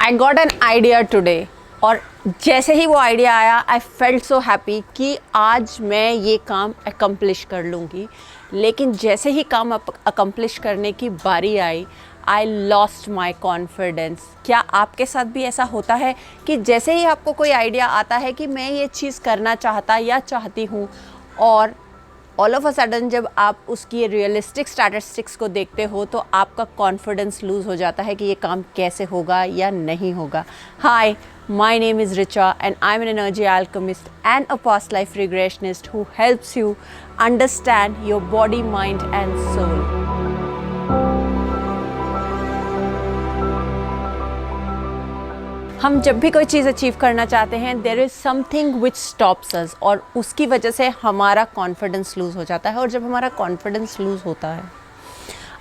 I got an idea today और जैसे ही वो आइडिया आया आई फेल्ट सो हैप्पी कि आज मैं ये काम अकम्प्लिश कर लूँगी। लेकिन जैसे ही काम अकम्प्लिश करने की बारी आई आई लॉस्ट माई कॉन्फिडेंस। क्या आपके साथ भी ऐसा होता है कि जैसे ही आपको कोई आइडिया आता है कि मैं ये चीज़ करना चाहता या चाहती हूँ और ऑल ऑफ अ सडन जब आप उसकी रियलिस्टिक स्टैटिस्टिक्स को देखते हो तो आपका कॉन्फिडेंस लूज़ हो जाता है कि ये काम कैसे होगा या नहीं होगा। हाय, my name is Richa and I'm an energy alchemist and a past life regressionist who helps you understand your body, mind and soul. हम जब भी कोई चीज़ अचीव करना चाहते हैं there is something which stops us और उसकी वजह से हमारा कॉन्फिडेंस लूज़ हो जाता है। और जब हमारा कॉन्फिडेंस लूज़ होता है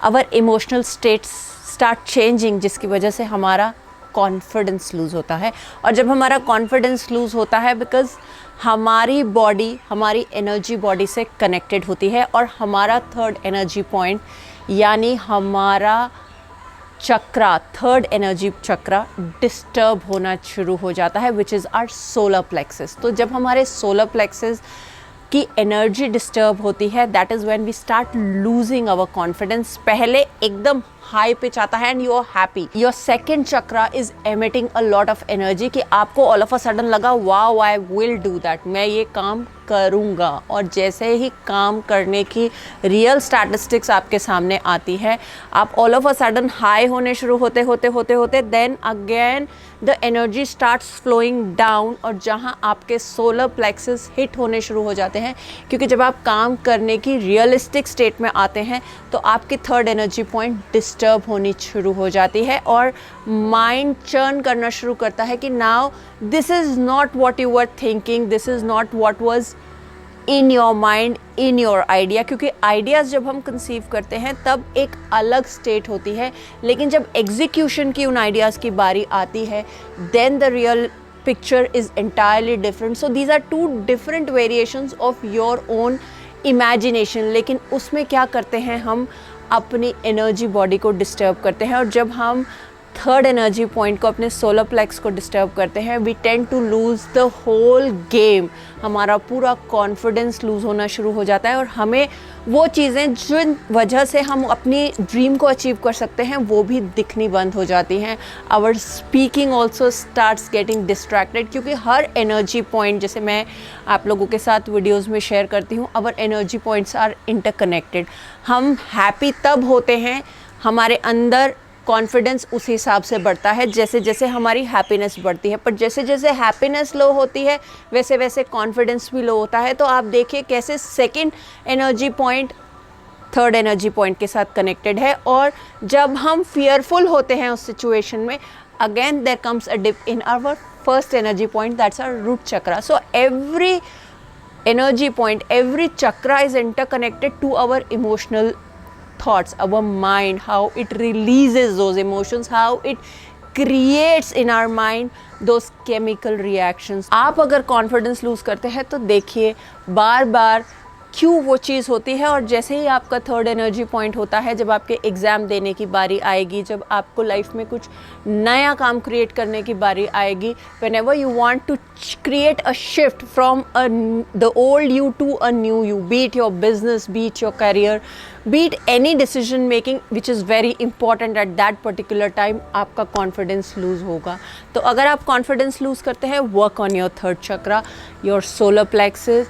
our emotional states start changing, जिसकी वजह से हमारा कॉन्फिडेंस लूज़ होता है। और जब हमारा कॉन्फिडेंस लूज़ होता है बिकॉज़ हमारी बॉडी हमारी एनर्जी बॉडी से कनेक्टेड होती है और हमारा थर्ड एनर्जी पॉइंट यानी हमारा chakra, third energy chakra disturb होना शुरू हो जाता है which is our solar plexus. तो जब हमारे सोलर प्लेक्सस की एनर्जी डिस्टर्ब होती है that is when we start losing our confidence. पहले एकदम हाई पिच आता है and you are happy, your second chakra is emitting a lot of energy कि आपको ऑल ऑफ अ सडन लगा wow I will do that, मैं ये काम करूँगा। और जैसे ही काम करने की रियल स्टैटिस्टिक्स आपके सामने आती है आप all of a sudden high होने शुरू होते then again the energy starts flowing down और जहाँ आपके सोलर प्लेक्सस हिट होने शुरू हो जाते हैं। क्योंकि जब आप काम करने की रियलिस्टिक स्टेट में आते हैं तो आपकी थर्ड एनर्जी पॉइंट डिस्टर्ब होनी शुरू हो जाती है और माइंड चर्न करना शुरू करता है कि now this is not what you were thinking, this is not what was in your mind, in your idea. क्योंकि आइडियाज़ जब हम कंसीव करते हैं तब एक अलग स्टेट होती है, लेकिन जब एग्जीक्यूशन की उन आइडियाज़ की बारी आती है then the real picture is entirely different. So these are two different variations of your own imagination. लेकिन उसमें क्या करते हैं हम अपनी एनर्जी बॉडी को डिस्टर्ब करते हैं और जब हम थर्ड एनर्जी पॉइंट को अपने सोलर प्लेक्स को डिस्टर्ब करते हैं we tend to lose the whole game. हमारा पूरा कॉन्फिडेंस लूज़ होना शुरू हो जाता है और हमें वो चीज़ें जिन वजह से हम अपनी ड्रीम को अचीव कर सकते हैं वो भी दिखनी बंद हो जाती हैं। Our speaking also starts getting distracted क्योंकि हर एनर्जी पॉइंट, जैसे मैं आप लोगों के साथ वीडियोज़ में शेयर करती हूँ, our energy points are interconnected. हम हैप्पी तब होते हैं, हमारे अंदर कॉन्फिडेंस उस हिसाब से बढ़ता है जैसे जैसे हमारी हैप्पीनेस बढ़ती है, पर जैसे जैसे हैप्पीनेस लो होती है वैसे वैसे कॉन्फिडेंस भी लो होता है। तो आप देखिए कैसे second energy point third energy point के साथ कनेक्टेड है और जब हम फियरफुल होते हैं उस सिचुएशन में again there comes a dip in our first energy point, that's our root chakra. So every energy point, every chakra is interconnected to our emotional thoughts, our mind, how it releases those emotions, how it creates in our mind those chemical reactions. आप अगर confidence lose करते हैं तो देखिए बार बार क्यों वो चीज़ होती है। और जैसे ही आपका थर्ड एनर्जी पॉइंट होता है, जब आपके एग्ज़ाम देने की बारी आएगी, जब आपको लाइफ में कुछ नया काम क्रिएट करने की बारी आएगी, whenever you want to create a shift from the old you to a new you, be it your business, be it your career, be it any decision making which is very important at that particular time, आपका confidence lose होगा। तो अगर आप confidence lose करते हैं, work on your third chakra, your solar plexus,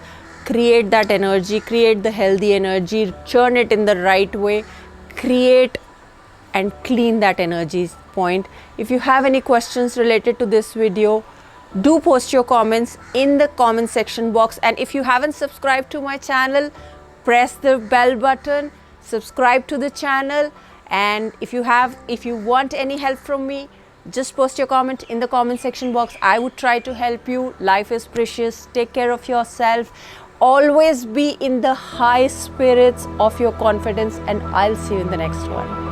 create that energy, create the healthy energy, churn it in the right way, create and clean that energy point. If you have any questions related to this video, do post your comments in the comment section box. And if you haven't subscribed to my channel, press the bell button, subscribe to the channel. And if you want any help from me, just post your comment in the comment section box. I would try to help you. Life is precious. Take care of yourself. Always be in the high spirits of your confidence and I'll see you in the next one.